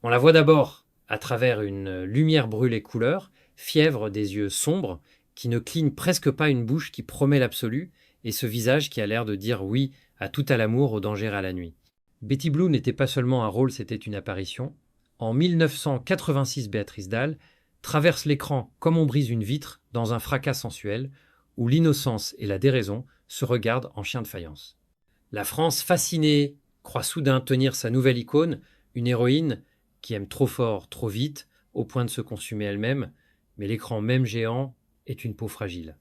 On la voit d'abord à travers une lumière brûlée couleur, fièvre des yeux sombres, qui ne cligne presque pas, une bouche qui promet l'absolu, et ce visage qui a l'air de dire oui à tout à l'amour, au danger à la nuit. Betty Blue n'était pas seulement un rôle, c'était une apparition. En 1986, Béatrice Dalle traverse l'écran comme on brise une vitre dans un fracas sensuel, où l'innocence et la déraison se regardent en chien de faïence. La France, fascinée, croit soudain tenir sa nouvelle icône, une héroïne qui aime trop fort, trop vite, au point de se consumer elle-même, mais l'écran même géant est une peau fragile.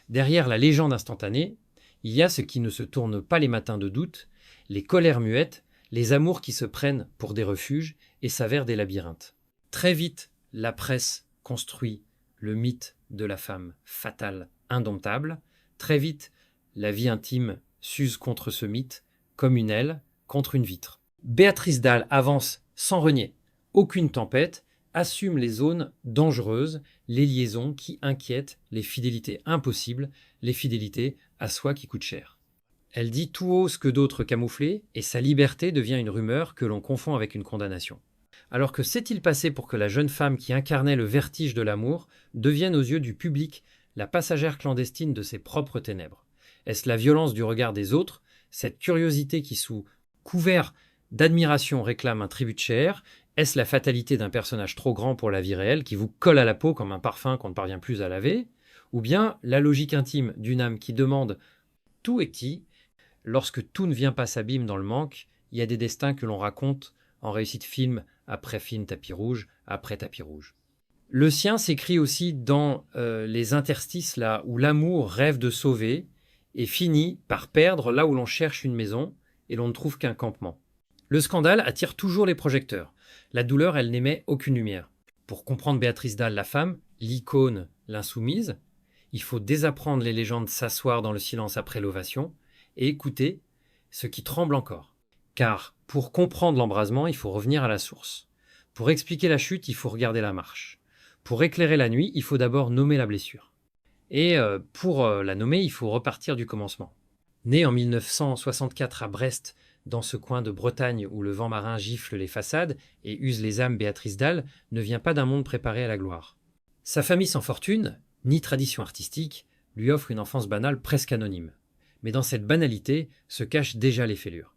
Derrière la légende instantanée, il y a ce qui ne se tourne pas les matins de doute, les colères muettes, les amours qui se prennent pour des refuges et s'avèrent des labyrinthes. Très vite, la presse construit le mythe de la femme fatale, indomptable. Très vite, la vie intime s'use contre ce mythe, comme une aile contre une vitre. Béatrice Dalle avance sans renier. Aucune tempête, assume les zones dangereuses, les liaisons qui inquiètent, les fidélités impossibles, les fidélités à soi qui coûtent cher. Elle dit tout haut ce que d'autres camouflaient, et sa liberté devient une rumeur que l'on confond avec une condamnation. Alors que s'est-il passé pour que la jeune femme qui incarnait le vertige de l'amour devienne aux yeux du public la passagère clandestine de ses propres ténèbres? Est-ce la violence du regard des autres, cette curiosité qui, sous couvert d'admiration, réclame un tribut de chair? Est-ce la fatalité d'un personnage trop grand pour la vie réelle qui vous colle à la peau comme un parfum qu'on ne parvient plus à laver? Ou bien la logique intime d'une âme qui demande tout et qui, lorsque tout ne vient pas s'abîme dans le manque, il y a des destins que l'on raconte en réussite film après film tapis rouge, après tapis rouge. Le sien s'écrit aussi dans les interstices là où l'amour rêve de sauver et finit par perdre là où l'on cherche une maison et l'on ne trouve qu'un campement. Le scandale attire toujours les projecteurs. La douleur, elle n'émet aucune lumière. Pour comprendre Béatrice Dalle, la femme, l'icône, l'insoumise, il faut désapprendre les légendes, s'asseoir dans le silence après l'ovation et écouter ce qui tremble encore. Car pour comprendre l'embrasement, il faut revenir à la source. Pour expliquer la chute, il faut regarder la marche. Pour éclairer la nuit, il faut d'abord nommer la blessure. Et pour la nommer, il faut repartir du commencement. Née en 1964 à Brest, dans ce coin de Bretagne où le vent marin gifle les façades et use les âmes, Béatrice Dalle ne vient pas d'un monde préparé à la gloire. Sa famille sans fortune, ni tradition artistique, lui offre une enfance banale presque anonyme. Mais dans cette banalité se cachent déjà les fêlures.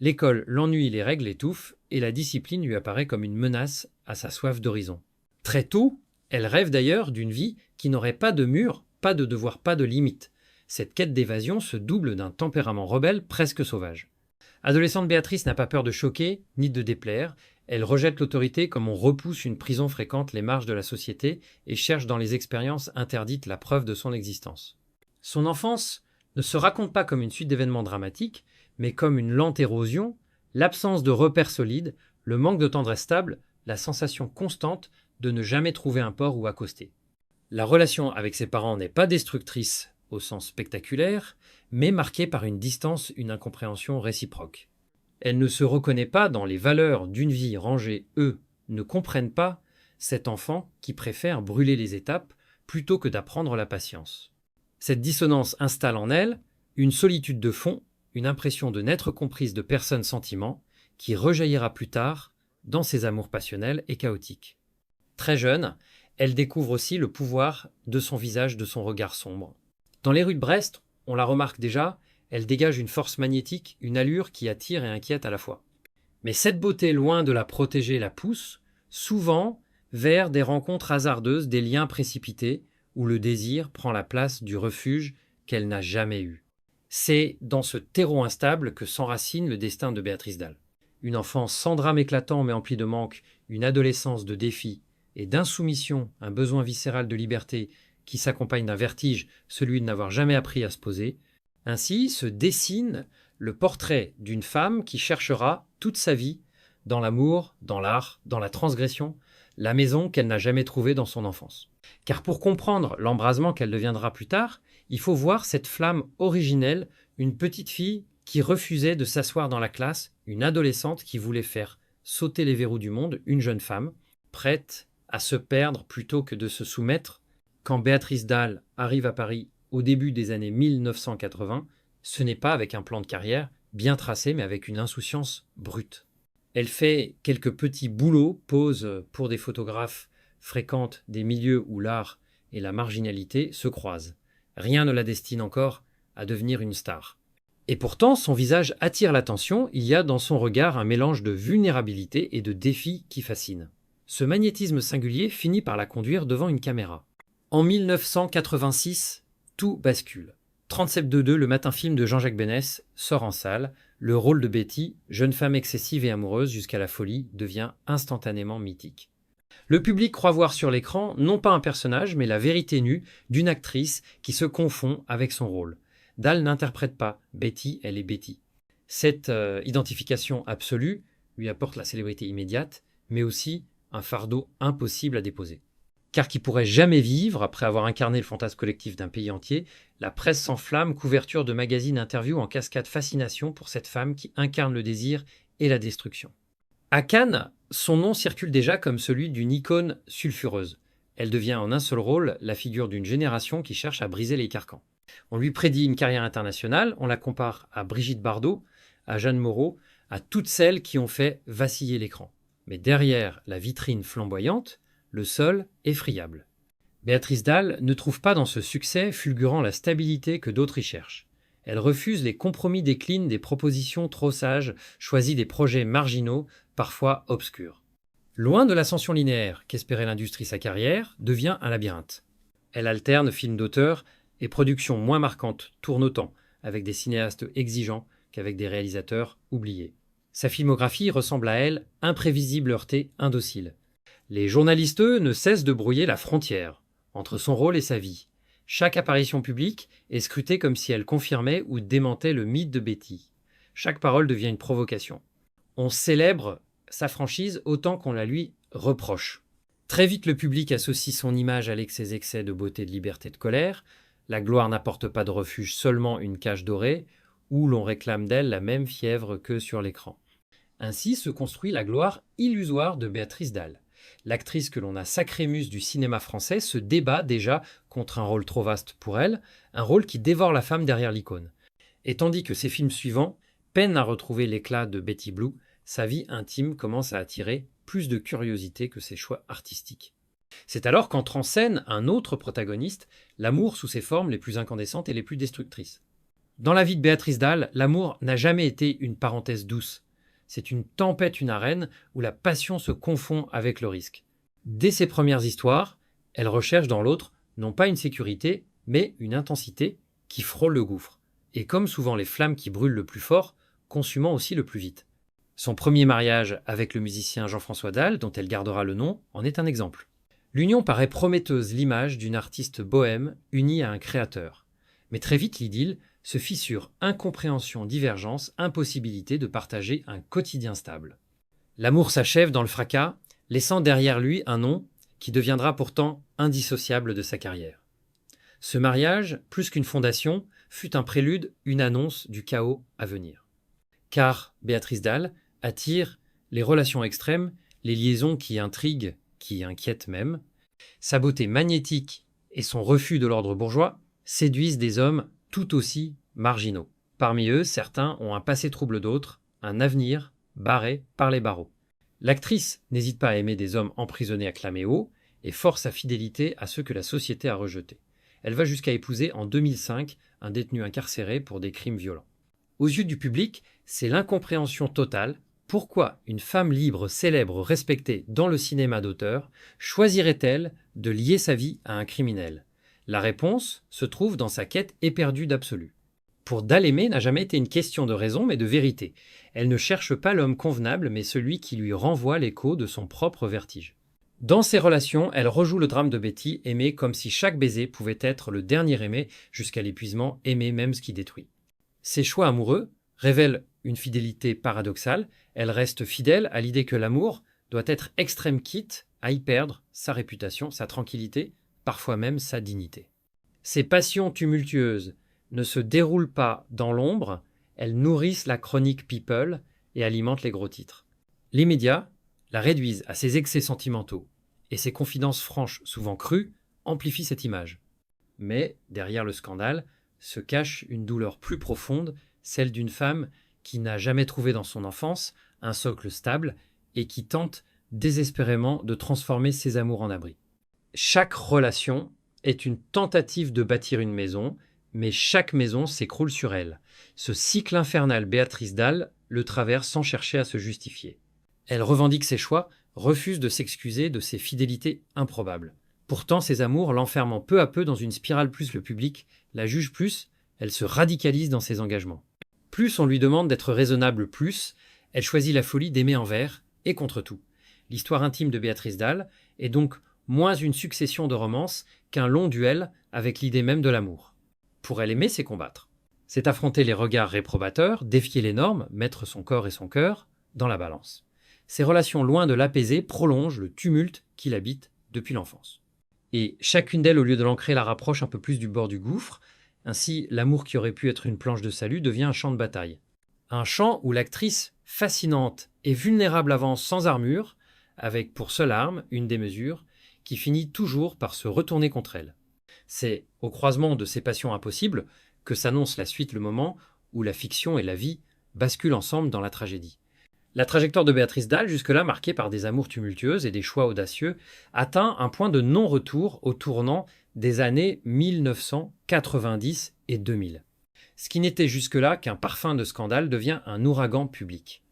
L'école, l'ennui, les règles l'étouffent et la discipline lui apparaît comme une menace à sa soif d'horizon. Très tôt, elle rêve d'ailleurs d'une vie qui n'aurait pas de mur, pas de devoir, pas de limite. Cette quête d'évasion se double d'un tempérament rebelle presque sauvage. Adolescente, Béatrice n'a pas peur de choquer ni de déplaire. Elle rejette l'autorité comme on repousse une prison fréquente les marges de la société et cherche dans les expériences interdites la preuve de son existence. Son enfance ne se raconte pas comme une suite d'événements dramatiques, mais comme une lente érosion, l'absence de repères solides, le manque de tendresse stable, la sensation constante de ne jamais trouver un port où accoster. La relation avec ses parents n'est pas destructrice au sens spectaculaire, mais marquée par une distance, une incompréhension réciproque. Elle ne se reconnaît pas dans les valeurs d'une vie rangée, eux ne comprennent pas cet enfant qui préfère brûler les étapes plutôt que d'apprendre la patience. Cette dissonance installe en elle une solitude de fond, une impression de n'être comprise de personne sentiment, qui rejaillira plus tard dans ses amours passionnels et chaotiques. Très jeune, elle découvre aussi le pouvoir de son visage, de son regard sombre. Dans les rues de Brest, on la remarque déjà, elle dégage une force magnétique, une allure qui attire et inquiète à la fois. Mais cette beauté, loin de la protéger, la pousse, souvent, vers des rencontres hasardeuses, des liens précipités, où le désir prend la place du refuge qu'elle n'a jamais eu. C'est dans ce terreau instable que s'enracine le destin de Béatrice Dalle. Une enfance sans drame éclatant mais emplie de manque, une adolescence de défis et d'insoumission, un besoin viscéral de liberté qui s'accompagne d'un vertige, celui de n'avoir jamais appris à se poser. Ainsi se dessine le portrait d'une femme qui cherchera toute sa vie dans l'amour, dans l'art, dans la transgression, la maison qu'elle n'a jamais trouvée dans son enfance. Car pour comprendre l'embrasement qu'elle deviendra plus tard, il faut voir cette flamme originelle, une petite fille qui refusait de s'asseoir dans la classe, une adolescente qui voulait faire sauter les verrous du monde, une jeune femme, prête à se perdre plutôt que de se soumettre. Quand Béatrice Dalle arrive à Paris au début des années 1980, ce n'est pas avec un plan de carrière bien tracé, mais avec une insouciance brute. Elle fait quelques petits boulots, pose pour des photographes, fréquente des milieux où l'art et la marginalité se croisent. Rien ne la destine encore à devenir une star. Et pourtant, son visage attire l'attention, il y a dans son regard un mélange de vulnérabilité et de défi qui fascine. Ce magnétisme singulier finit par la conduire devant une caméra. En 1986, tout bascule. 37-2-2, le matin-film de Jean-Jacques Bénesse, sort en salle. Le rôle de Betty, jeune femme excessive et amoureuse jusqu'à la folie, devient instantanément mythique. Le public croit voir sur l'écran non pas un personnage, mais la vérité nue d'une actrice qui se confond avec son rôle. Dahl n'interprète pas Betty, elle est Betty. Cette identification absolue lui apporte la célébrité immédiate, mais aussi un fardeau impossible à déposer. Car qui pourrait jamais vivre, après avoir incarné le fantasme collectif d'un pays entier, la presse s'enflamme, couverture de magazines, interviews en cascade, fascination pour cette femme qui incarne le désir et la destruction. À Cannes, son nom circule déjà comme celui d'une icône sulfureuse. Elle devient en un seul rôle la figure d'une génération qui cherche à briser les carcans. On lui prédit une carrière internationale, on la compare à Brigitte Bardot, à Jeanne Moreau, à toutes celles qui ont fait vaciller l'écran. Mais derrière la vitrine flamboyante, le sol est friable. Béatrice Dalle ne trouve pas dans ce succès fulgurant la stabilité que d'autres y cherchent. Elle refuse les compromis déclines des propositions trop sages, choisit des projets marginaux, parfois obscurs. Loin de l'ascension linéaire qu'espérait l'industrie sa carrière, devient un labyrinthe. Elle alterne films d'auteur et productions moins marquantes, tourne autant avec des cinéastes exigeants qu'avec des réalisateurs oubliés. Sa filmographie ressemble à elle, imprévisible heurtée, indocile. Les journalistes, eux, ne cessent de brouiller la frontière entre son rôle et sa vie. Chaque apparition publique est scrutée comme si elle confirmait ou démentait le mythe de Betty. Chaque parole devient une provocation. On célèbre sa franchise autant qu'on la lui reproche. Très vite, le public associe son image avec ses excès de beauté, de liberté, de colère. La gloire n'apporte pas de refuge, seulement une cage dorée, où l'on réclame d'elle la même fièvre que sur l'écran. Ainsi se construit la gloire illusoire de Béatrice Dalle. L'actrice que l'on a sacrée muse du cinéma français se débat déjà contre un rôle trop vaste pour elle, un rôle qui dévore la femme derrière l'icône. Et tandis que ses films suivants peinent à retrouver l'éclat de Betty Blue, sa vie intime commence à attirer plus de curiosité que ses choix artistiques. C'est alors qu'entre en scène un autre protagoniste, l'amour sous ses formes les plus incandescentes et les plus destructrices. Dans la vie de Béatrice Dalle, l'amour n'a jamais été une parenthèse douce. C'est une tempête, une arène, où la passion se confond avec le risque. Dès ses premières histoires, elle recherche dans l'autre non pas une sécurité, mais une intensité qui frôle le gouffre. Et comme souvent les flammes qui brûlent le plus fort, consumant aussi le plus vite. Son premier mariage avec le musicien Jean-François Dalle, dont elle gardera le nom, en est un exemple. L'union paraît prometteuse, l'image d'une artiste bohème unie à un créateur. Mais très vite l'idylle se fissure, incompréhension, divergence, impossibilité de partager un quotidien stable. L'amour s'achève dans le fracas, laissant derrière lui un nom qui deviendra pourtant indissociable de sa carrière. Ce mariage, plus qu'une fondation, fut un prélude, une annonce du chaos à venir. Car Béatrice Dalle attire les relations extrêmes, les liaisons qui intriguent, qui inquiètent même. Sa beauté magnétique et son refus de l'ordre bourgeois séduisent des hommes tout aussi marginaux. Parmi eux, certains ont un passé trouble d'autres, un avenir barré par les barreaux. L'actrice n'hésite pas à aimer des hommes emprisonnés à clamer haut et force sa fidélité à ceux que la société a rejetés. Elle va jusqu'à épouser en 2005 un détenu incarcéré pour des crimes violents. Aux yeux du public, c'est l'incompréhension totale. Pourquoi une femme libre, célèbre, respectée dans le cinéma d'auteur choisirait-elle de lier sa vie à un criminel ? La réponse se trouve dans sa quête éperdue d'absolu. Pour Dalle, aimer n'a jamais été une question de raison mais de vérité. Elle ne cherche pas l'homme convenable mais celui qui lui renvoie l'écho de son propre vertige. Dans ses relations, elle rejoue le drame de Betty, aimer comme si chaque baiser pouvait être le dernier aimé jusqu'à l'épuisement, aimer même ce qui détruit. Ses choix amoureux révèlent une fidélité paradoxale. Elle reste fidèle à l'idée que l'amour doit être extrême quitte à y perdre sa réputation, sa tranquillité, parfois même sa dignité. Ces passions tumultueuses ne se déroulent pas dans l'ombre, elles nourrissent la chronique People et alimentent les gros titres. Les médias la réduisent à ses excès sentimentaux et ses confidences franches, souvent crues, amplifient cette image. Mais derrière le scandale se cache une douleur plus profonde, celle d'une femme qui n'a jamais trouvé dans son enfance un socle stable et qui tente désespérément de transformer ses amours en abri. Chaque relation est une tentative de bâtir une maison, mais chaque maison s'écroule sur elle. Ce cycle infernal, Béatrice Dalle le traverse sans chercher à se justifier. Elle revendique ses choix, refuse de s'excuser de ses fidélités improbables. Pourtant, ses amours l'enferment peu à peu dans une spirale, plus le public la juge plus, elle se radicalise dans ses engagements. Plus on lui demande d'être raisonnable, plus elle choisit la folie d'aimer envers et contre tout. L'histoire intime de Béatrice Dalle est donc moins une succession de romances qu'un long duel avec l'idée même de l'amour. Pour elle, aimer, c'est combattre. C'est affronter les regards réprobateurs, défier les normes, mettre son corps et son cœur dans la balance. Ces relations, loin de l'apaiser, prolongent le tumulte qui l'habite depuis l'enfance. Et chacune d'elles, au lieu de l'ancrer, la rapproche un peu plus du bord du gouffre. Ainsi, l'amour qui aurait pu être une planche de salut devient un champ de bataille. Un champ où l'actrice, fascinante et vulnérable, avance sans armure, avec pour seule arme une démesure, qui finit toujours par se retourner contre elle. C'est au croisement de ces passions impossibles que s'annonce la suite, le moment où la fiction et la vie basculent ensemble dans la tragédie. La trajectoire de Béatrice Dalle, jusque-là marquée par des amours tumultueuses et des choix audacieux, atteint un point de non-retour au tournant des années 1990 et 2000. Ce qui n'était jusque-là qu'un parfum de scandale devient un ouragan public.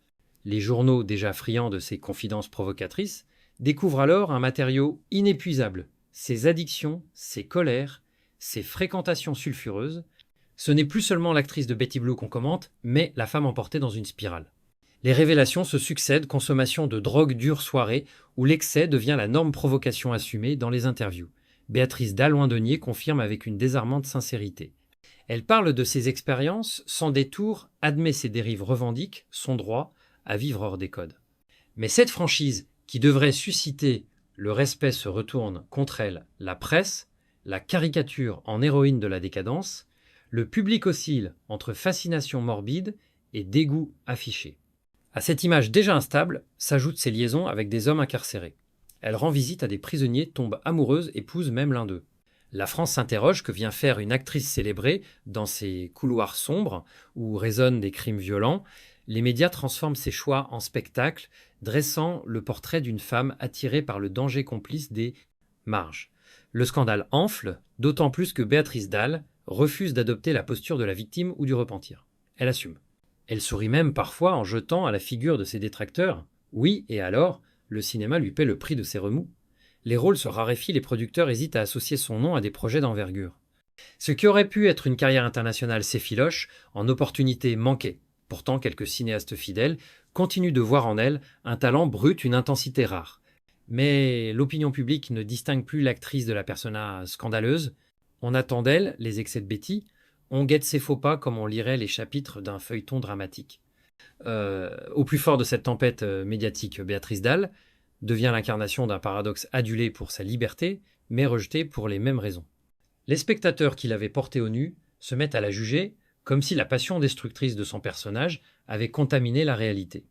Les journaux, déjà friands de ces confidences provocatrices, découvrent alors un matériau inépuisable, ses addictions, ses colères, ses fréquentations sulfureuses. Ce n'est plus seulement l'actrice de Betty Blue qu'on commente, mais la femme emportée dans une spirale. Les révélations se succèdent, consommation de drogue dure soirée, où l'excès devient la norme, provocation assumée dans les interviews. Béatrice Dalle-Loindenier confirme avec une désarmante sincérité. Elle parle de ses expériences sans détour, admet ses dérives, revendique son droit à vivre hors des codes. Mais cette franchise, qui devrait susciter le respect, se retourne contre elle. La presse la caricature en héroïne de la décadence. Le public oscille entre fascination morbide et dégoût affiché. À cette image déjà instable s'ajoutent ses liaisons avec des hommes incarcérés. Elle rend visite à des prisonniers, tombe amoureuse, épouse même l'un d'eux. La France s'interroge: que vient faire une actrice célébrée dans ces couloirs sombres où résonnent des crimes violents? Les médias transforment ses choix en spectacle, dressant le portrait d'une femme attirée par le danger complice des marges. Le scandale enfle, d'autant plus que Béatrice Dalle refuse d'adopter la posture de la victime ou du repentir. Elle assume. Elle sourit même parfois en jetant à la figure de ses détracteurs. Oui, et alors, le cinéma lui paie le prix de ses remous. Les rôles se raréfient, les producteurs hésitent à associer son nom à des projets d'envergure. Ce qui aurait pu être une carrière internationale s'effiloche en opportunités manquées. Pourtant, quelques cinéastes fidèles continuent de voir en elle un talent brut, une intensité rare. Mais l'opinion publique ne distingue plus l'actrice de la persona scandaleuse. On attend d'elle les excès de Betty, on guette ses faux pas comme on lirait les chapitres d'un feuilleton dramatique. Au plus fort de cette tempête médiatique, Béatrice Dalle devient l'incarnation d'un paradoxe adulé pour sa liberté, mais rejeté pour les mêmes raisons. Les spectateurs qui l'avaient portée au nu se mettent à la juger comme si la passion destructrice de son personnage avait contaminé la réalité.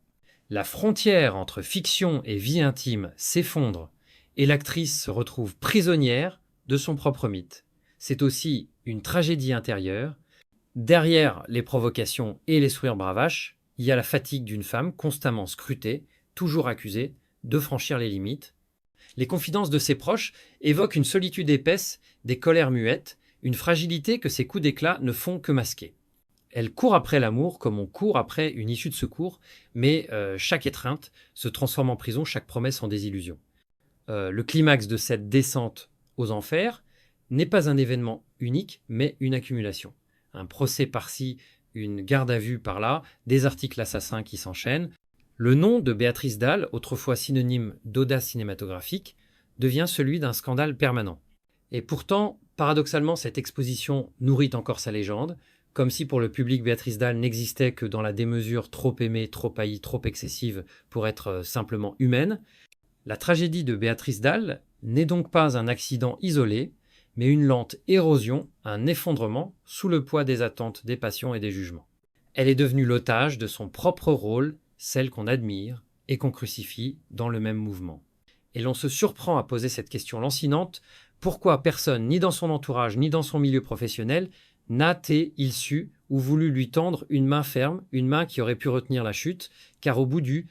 La frontière entre fiction et vie intime s'effondre et l'actrice se retrouve prisonnière de son propre mythe. C'est aussi une tragédie intérieure. Derrière les provocations et les sourires bravaches, il y a la fatigue d'une femme constamment scrutée, toujours accusée de franchir les limites. Les confidences de ses proches évoquent une solitude épaisse, des colères muettes, une fragilité que ses coups d'éclat ne font que masquer. Elle court après l'amour comme on court après une issue de secours, mais chaque étreinte se transforme en prison, chaque promesse en désillusion. Le climax de cette descente aux enfers n'est pas un événement unique, mais une accumulation. Un procès par-ci, une garde à vue par-là, des articles assassins qui s'enchaînent. Le nom de Béatrice Dalle, autrefois synonyme d'audace cinématographique, devient celui d'un scandale permanent. Et pourtant, paradoxalement, cette exposition nourrit encore sa légende, comme si pour le public Béatrice Dalle n'existait que dans la démesure trop aimée, trop haïe, trop excessive pour être simplement humaine. La tragédie de Béatrice Dalle n'est donc pas un accident isolé, mais une lente érosion, un effondrement sous le poids des attentes, des passions et des jugements. Elle est devenue l'otage de son propre rôle, celle qu'on admire et qu'on crucifie dans le même mouvement. Et l'on se surprend à poser cette question lancinante: pourquoi personne, ni dans son entourage, ni dans son milieu professionnel, n'a été, il su ou voulu lui tendre une main ferme, une main qui aurait pu retenir la chute, car au bout du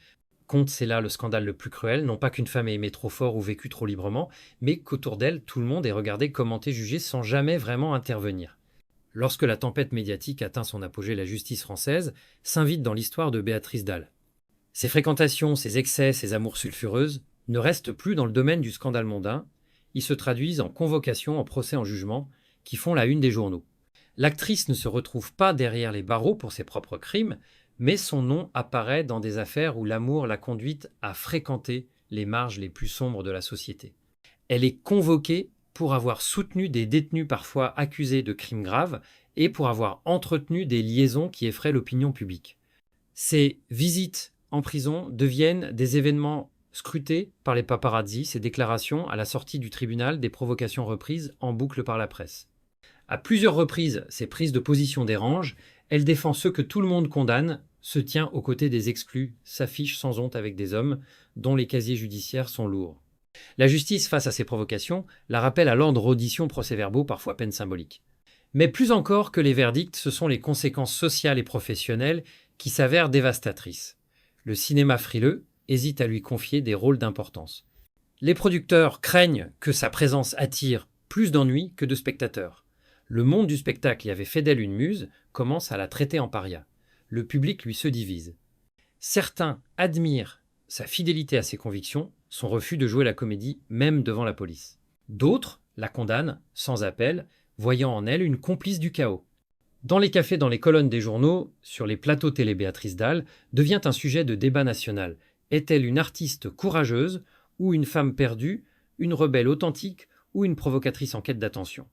compte, c'est là le scandale le plus cruel, non pas qu'une femme ait aimé trop fort ou vécu trop librement, mais qu'autour d'elle, tout le monde ait regardé, commenté, jugé sans jamais vraiment intervenir. Lorsque la tempête médiatique atteint son apogée, la justice française s'invite dans l'histoire de Béatrice Dalle. Ses fréquentations, ses excès, ses amours sulfureuses ne restent plus dans le domaine du scandale mondain, ils se traduisent en convocations, en procès, en jugement, qui font la une des journaux. L'actrice ne se retrouve pas derrière les barreaux pour ses propres crimes, mais son nom apparaît dans des affaires où l'amour l'a conduite à fréquenter les marges les plus sombres de la société. Elle est convoquée pour avoir soutenu des détenus parfois accusés de crimes graves et pour avoir entretenu des liaisons qui effraient l'opinion publique. Ces visites en prison deviennent des événements scrutés par les paparazzi, ces déclarations à la sortie du tribunal, des provocations reprises en boucle par la presse. À plusieurs reprises, ces prises de position dérangent, elle défend ceux que tout le monde condamne, se tient aux côtés des exclus, s'affiche sans honte avec des hommes dont les casiers judiciaires sont lourds. La justice, face à ces provocations, la rappelle à l'ordre d'audition procès-verbaux, parfois peine symbolique. Mais plus encore que les verdicts, ce sont les conséquences sociales et professionnelles qui s'avèrent dévastatrices. Le cinéma frileux hésite à lui confier des rôles d'importance. Les producteurs craignent que sa présence attire plus d'ennuis que de spectateurs. Le monde du spectacle y avait fait d'elle une muse, commence à la traiter en paria. Le public lui se divise. Certains admirent sa fidélité à ses convictions, son refus de jouer la comédie même devant la police. D'autres la condamnent sans appel, voyant en elle une complice du chaos. Dans les cafés, dans les colonnes des journaux, sur les plateaux télé, Béatrice Dalle devient un sujet de débat national. Est-elle une artiste courageuse ou une femme perdue, une rebelle authentique ou une provocatrice en quête d'attention?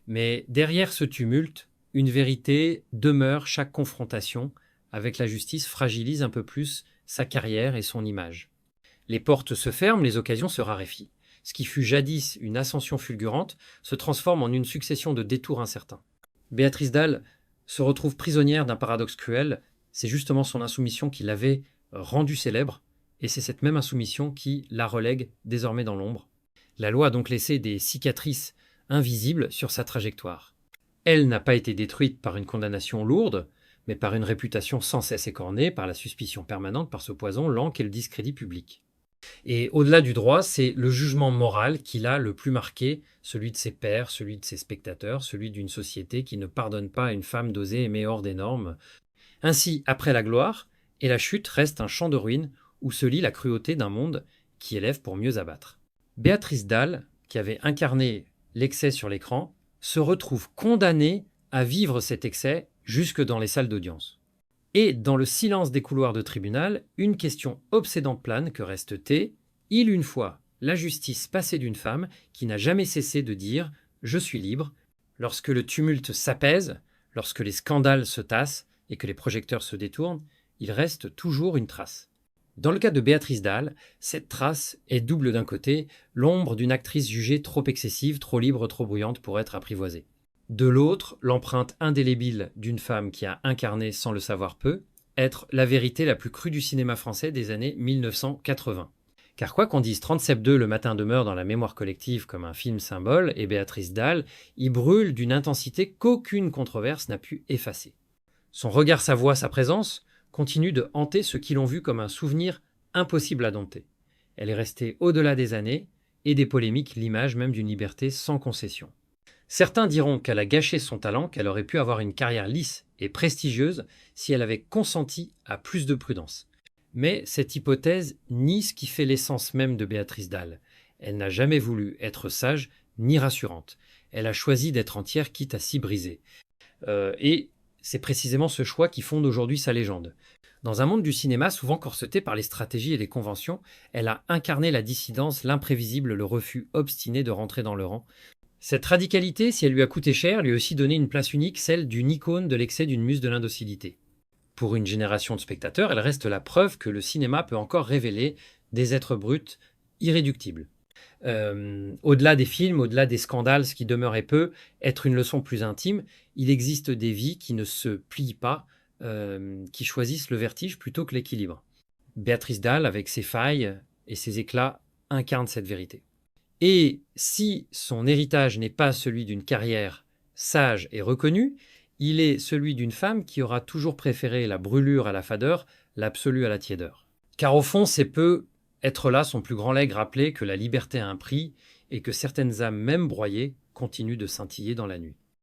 Mais derrière ce tumulte, une vérité demeure. Chaque confrontation avec la justice fragilise un peu plus sa carrière et son image. Les portes se ferment, les occasions se raréfient. Ce qui fut jadis une ascension fulgurante se transforme en une succession de détours incertains. Béatrice Dalle se retrouve prisonnière d'un paradoxe cruel. C'est justement son insoumission qui l'avait rendue célèbre, et c'est cette même insoumission qui la relègue désormais dans l'ombre. La loi a donc laissé des cicatrices invisibles sur sa trajectoire. Elle n'a pas été détruite par une condamnation lourde, mais par une réputation sans cesse écornée, par la suspicion permanente, par ce poison lent qu'est le discrédit public. Et au-delà du droit, c'est le jugement moral qui l'a le plus marqué, celui de ses pairs, celui de ses spectateurs, celui d'une société qui ne pardonne pas à une femme d'oser aimer hors des normes. Ainsi, après la gloire et la chute reste un champ de ruines où se lit la cruauté d'un monde qui élève pour mieux abattre. Béatrice Dalle, qui avait incarné l'excès sur l'écran, se retrouve condamnée à vivre cet excès jusque dans les salles d'audience. Et dans le silence des couloirs de tribunal, une question obsédante plane que reste-t-il, il une fois la justice passée d'une femme qui n'a jamais cessé de dire « je suis libre ». Lorsque le tumulte s'apaise, lorsque les scandales se tassent et que les projecteurs se détournent, il reste toujours une trace. Dans le cas de Béatrice Dalle, cette trace est double. D'un côté, l'ombre d'une actrice jugée trop excessive, trop libre, trop bruyante pour être apprivoisée. De l'autre, l'empreinte indélébile d'une femme qui a incarné, sans le savoir peu, être la vérité la plus crue du cinéma français des années 1980. Car quoi qu'on dise, 37.2 Le Matin demeure dans la mémoire collective comme un film symbole, et Béatrice Dalle y brûle d'une intensité qu'aucune controverse n'a pu effacer. Son regard, sa voix, sa présence continuent de hanter ceux qui l'ont vue comme un souvenir impossible à dompter. Elle est restée au-delà des années et des polémiques l'image même d'une liberté sans concession. Certains diront qu'elle a gâché son talent, qu'elle aurait pu avoir une carrière lisse et prestigieuse si elle avait consenti à plus de prudence. Mais cette hypothèse nie ce qui fait l'essence même de Béatrice Dalle. Elle n'a jamais voulu être sage ni rassurante. Elle a choisi d'être entière, quitte à s'y briser. Et c'est précisément ce choix qui fonde aujourd'hui sa légende. Dans un monde du cinéma souvent corseté par les stratégies et les conventions, elle a incarné la dissidence, l'imprévisible, le refus obstiné de rentrer dans le rang. Cette radicalité, si elle lui a coûté cher, lui a aussi donné une place unique, celle d'une icône de l'excès d'une muse de l'indocilité. Pour une génération de spectateurs, elle reste la preuve que le cinéma peut encore révéler des êtres bruts irréductibles. Au-delà des films, au-delà des scandales, ce qui demeurait peu, être une leçon plus intime, il existe des vies qui ne se plient pas, qui choisissent le vertige plutôt que l'équilibre. Béatrice Dalle, avec ses failles et ses éclats, incarne cette vérité. Et si son héritage n'est pas celui d'une carrière sage et reconnue, Il est celui d'une femme qui aura toujours préféré la brûlure à la fadeur, l'absolu à la tiédeur. Car au fond, c'est peu être là son plus grand legs rappeler que la liberté a un prix et que certaines âmes même broyées continuent de scintiller dans la nuit.